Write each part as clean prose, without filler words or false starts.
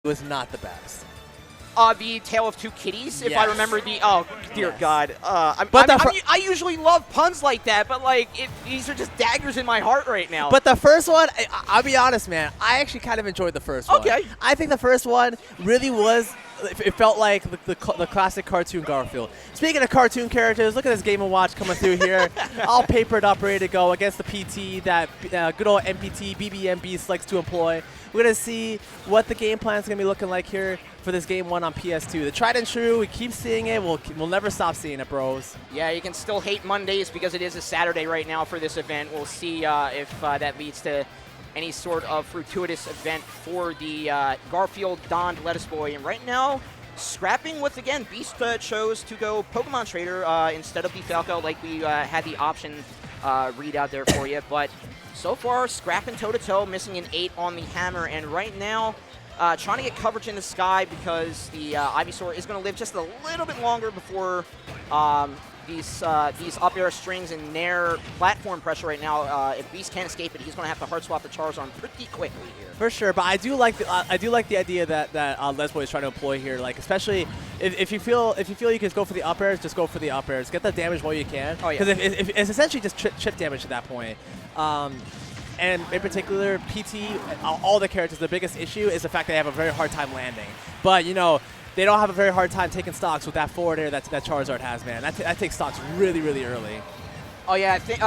was not the best. The Tale of Two Kitties, if I remember the. Oh, dear God. I usually love puns like that, but like these are just daggers in my heart right now. But the first one, I'll be honest, man. I actually kind of enjoyed the first one. Okay. I think the first one really was. It felt like the classic cartoon Garfield. Speaking of cartoon characters, look at this Game & Watch coming through here. All papered up, ready to go against the PT that good old MPT BBM Beast likes to employ. We're going to see what the game plan is going to be looking like here for this Game 1 on PS2. The tried and true, we keep seeing it. We'll never stop seeing it, bros. Yeah, you can still hate Mondays because it is a Saturday right now for this event. We'll see if that leads to any sort of fortuitous event for the Garfield-donned LettuceBoi. And right now, scrapping with, again, Beast chose to go Pokemon Trader instead of the Falco, like we had the option read out there for you. But so far, scrapping toe-to-toe, missing an 8 on the hammer. And right now, trying to get coverage in the sky because the Ivysaur is going to live just a little bit longer before these up air strings and Nair platform pressure right now. If Beast can't escape it, he's going to have to hard swap the Charizard pretty quickly here. For sure, but I do like the idea that LettuceBoi is trying to employ here. Like especially if you feel you can go for the up airs, just go for the up airs. Get the damage while you can. Oh yeah. Because if it's essentially just chip damage at that point. And in particular, PT, all the characters, the biggest issue is the fact they have a very hard time landing. But you know. They don't have a very hard time taking stocks with that forward air that Charizard has, man. That takes stocks really, really early. Oh, yeah. I think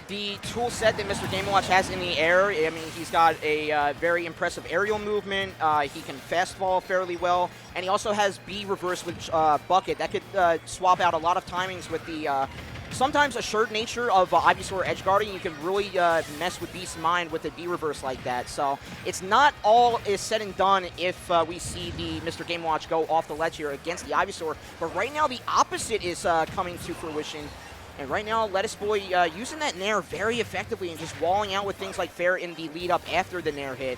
the tool set that Mr. Game & Watch has in the air, I mean, he's got a very impressive aerial movement. He can fastball fairly well. And he also has B reverse with Bucket. That could swap out a lot of timings with the sometimes assured nature of Ivysaur edge guarding. You can really mess with Beast's mind with a B reverse like that. So it's not all is said and done if we see the Mr. Game & Watch go off the ledge here against the Ivysaur. But right now the opposite is coming to fruition. And right now LettuceBoi using that Nair very effectively and just walling out with things like Fair in the lead up after the Nair hit.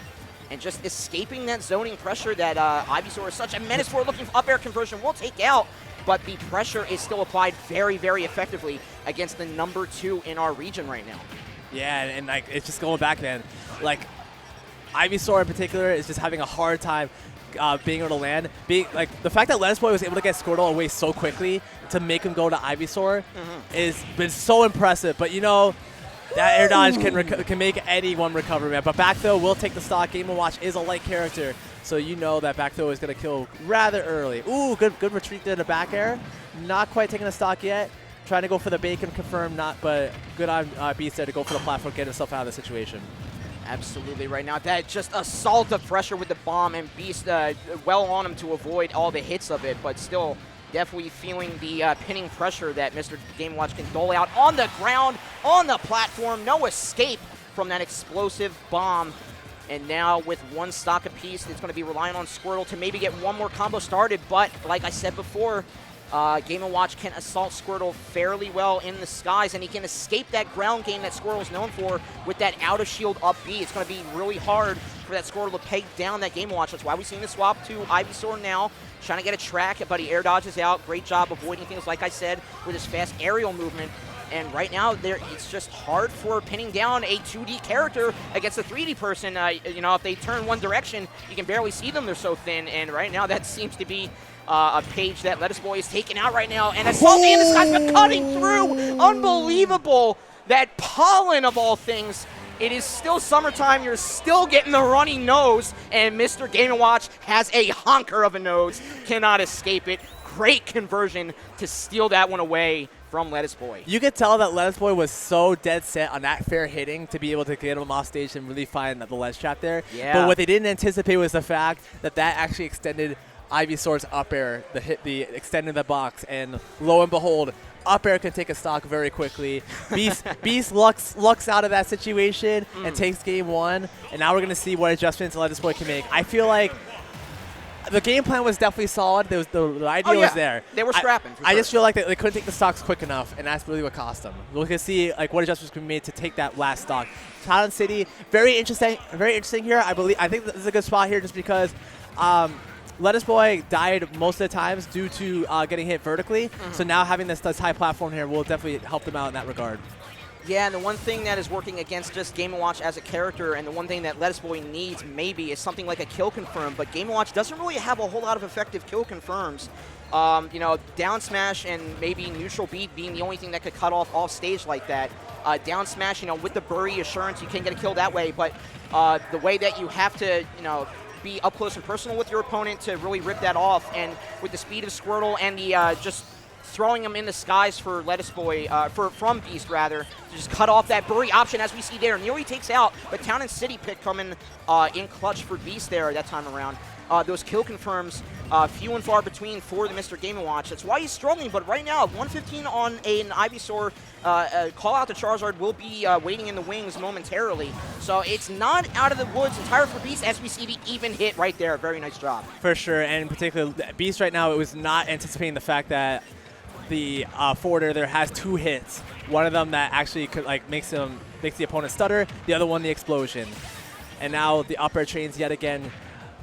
And just escaping that zoning pressure that Ivysaur is such a menace for. Looking for up air conversion will take out. But the pressure is still applied very, very effectively against the number 2 in our region right now. Yeah, and like it's just going back, man. Like Ivysaur in particular is just having a hard time being able to land. Like the fact that LettuceBoi was able to get Squirtle away so quickly to make him go to Ivysaur is been so impressive. But you know, that air dodge can make anyone recover, man. But back throw will take the stock. Game & Watch is a light character. So you know that back throw is going to kill rather early. Ooh, good retreat there to back air. Not quite taking a stock yet. Trying to go for the bacon, confirm not, but good on Beast there to go for the platform, get himself out of the situation. Absolutely right now. That just assault of pressure with the bomb, and Beast well on him to avoid all the hits of it, but still definitely feeling the pinning pressure that Mr. Game & Watch can dole out on the ground, on the platform. No escape from that explosive bomb. And now with one stock apiece, it's going to be relying on Squirtle to maybe get one more combo started. But like I said before, Game & Watch can assault Squirtle fairly well in the skies, and he can escape that ground game that Squirtle's known for with that out of shield up B. It's going to be really hard for that Squirtle to peg down that Game & Watch. That's why we've seen the swap to Ivysaur now, trying to get a track, but he air dodges out. Great job avoiding things, like I said, with his fast aerial movement. And right now, it's just hard for pinning down a 2D character against a 3D person. You know, if they turn one direction, you can barely see them. They're so thin. And right now, that seems to be a page that LettuceBoi is taking out right now. And assaulting in the skies, but cutting through. Unbelievable. That pollen of all things. It is still summertime. You're still getting the runny nose. And Mr. Game & Watch has a honker of a nose. Cannot escape it. Great conversion to steal that one away from LettuceBoi. You could tell that LettuceBoi was so dead set on that fair hitting to be able to get him off stage and really find the ledge trap there. Yeah. But what they didn't anticipate was the fact that actually extended Ivysaur's up air, the extended the box, and lo and behold, up air can take a stock very quickly. Beast lucks out of that situation and takes game 1, and now we're going to see what adjustments LettuceBoi can make. I feel like the game plan was definitely solid. The idea was there. They were scrapping. I just feel like they couldn't take the stocks quick enough, and that's really what cost them. We can see like what adjustments can be made to take that last stock. Talon City, very interesting here. I think this is a good spot here just because LettuceBoi died most of the times due to getting hit vertically. So now having this high platform here will definitely help them out in that regard. Yeah, and the one thing that is working against just Game & Watch as a character, and the one thing that LettuceBoi needs maybe is something like a kill confirm, but Game & Watch doesn't really have a whole lot of effective kill confirms. You know, down smash and maybe neutral beat being the only thing that could cut off stage like that. Down smash, you know, with the bury assurance, you can get a kill that way, but the way that you have to, you know, be up close and personal with your opponent to really rip that off, and with the speed of Squirtle and the just throwing him in the skies for LettuceBoi, from Beast rather, to just cut off that bury option as we see there. Nearly takes out, but Town and City pick coming in clutch for Beast there that time around. Those kill confirms, few and far between for the Mr. Game & Watch. That's why he's struggling, but right now, 115 on an Ivysaur, call out to Charizard will be waiting in the wings momentarily. So it's not out of the woods entirely for Beast, as we see the even hit right there. Very nice job. For sure, and in particular, Beast right now, it was not anticipating the fact that the forwarder there has 2 hits. One of them that actually could, like, makes the opponent stutter, the other one the explosion. And now the up air trains yet again.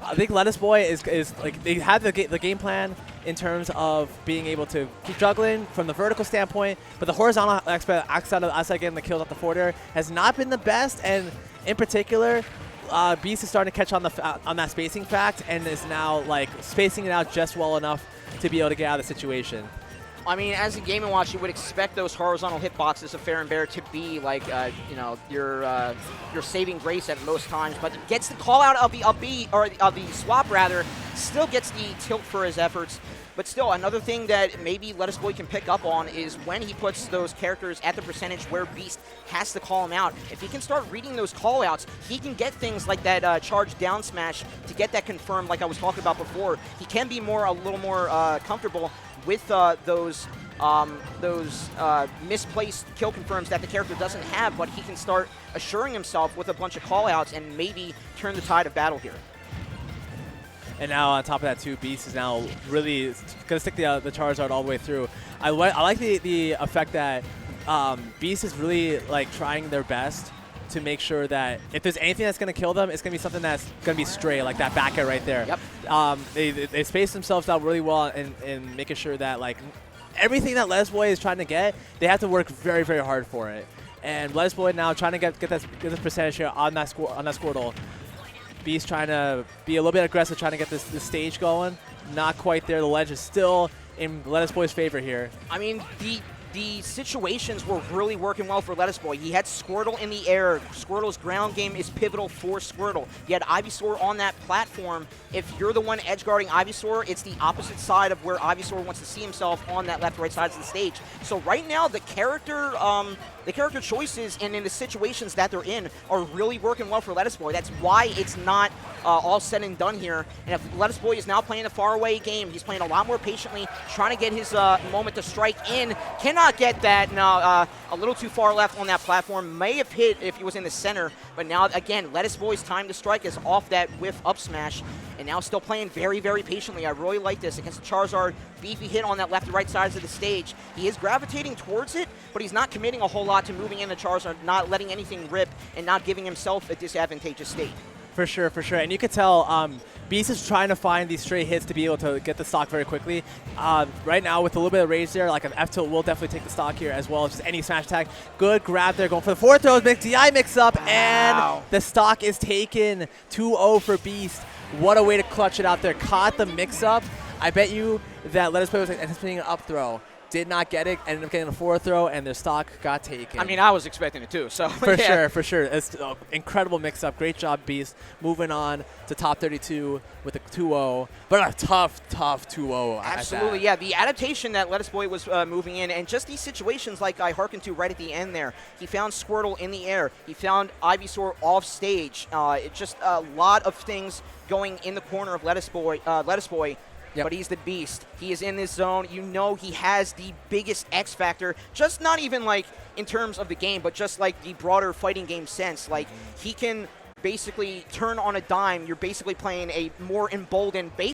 I think LettuceBoi is like, they had the game plan in terms of being able to keep juggling from the vertical standpoint, but the horizontal aspect outside getting the kills off the forwarder has not been the best, and in particular, Beast is starting to catch on that spacing fact and is now like spacing it out just well enough to be able to get out of the situation. I mean, as a Game & Watch, you would expect those horizontal hitboxes of Fair and Bear to be like, you know, your saving grace at most times, but gets the call out of the up B, or of the swap rather, still gets the tilt for his efforts. But still, another thing that maybe LettuceBoi can pick up on is when he puts those characters at the percentage where Beast has to call him out. If he can start reading those call-outs, he can get things like that charge down smash to get that confirmed like I was talking about before. He can be a little more comfortable with those misplaced kill confirms that the character doesn't have, but he can start assuring himself with a bunch of call-outs and maybe turn the tide of battle here. And now on top of that too, Beast is now really going to stick the Charizard all the way through. I like the effect that Beast is really like trying their best to make sure that if there's anything that's going to kill them, it's going to be something that's going to be stray, like that back air right there. Yep. They space themselves out really well in making sure that like everything that LettuceBoi is trying to get, they have to work very, very hard for it. And LettuceBoi now trying to get this percentage here on that Squirtle. Beast trying to be a little bit aggressive, trying to get this stage going. Not quite there. The ledge is still in LettuceBoi's favor here. I mean, the situations were really working well for LettuceBoi. He had Squirtle in the air. Squirtle's ground game is pivotal for Squirtle. You had Ivysaur on that platform. If you're the one edge guarding Ivysaur, it's the opposite side of where Ivysaur wants to see himself on that left-right sides of the stage. So right now, the character choices and in the situations that they're in are really working well for LettuceBoi. That's why it's not all said and done here. And if LettuceBoi is now playing a faraway game, he's playing a lot more patiently, trying to get his moment to strike in. Cannot get that. Now, a little too far left on that platform. May have hit if he was in the center, but now, again, LettuceBoi's time to strike is off that whiff up smash, and now still playing very, very patiently. I really like this against the Charizard. Beefy hit on that left and right sides of the stage. He is gravitating towards it, but he's not committing a whole lot to moving into Charizard, not letting anything rip, and not giving himself a disadvantageous state. For sure, for sure. And you could tell Beast is trying to find these stray hits to be able to get the stock very quickly. Right now, with a little bit of rage there, like an F-tilt will definitely take the stock here as well as just any smash attack. Good grab there, going for the forward throws, big DI mix-up, and the stock is taken. 2-0 for Beast. What a way to clutch it out there. Caught the mix-up. I bet you that LettuceBoi was anticipating an up throw. Did not get it, ended up getting a forward throw, and their stock got taken. I mean, I was expecting it too, so. For sure, for sure. It's an incredible mix-up. Great job, Beast. Moving on to top 32 with a 2-0, but a tough 2-0. Absolutely, yeah. The adaptation that LettuceBoi was moving in, and just these situations like I hearkened to right at the end there. He found Squirtle in the air. He found Ivysaur off stage. It's just a lot of things going in the corner of LettuceBoi. Yep. But he's the Beast. He is in this zone. You know he has the biggest X factor, just not even like in terms of the game, but just like the broader fighting game sense. Like he can basically turn on a dime. You're basically playing a more emboldened base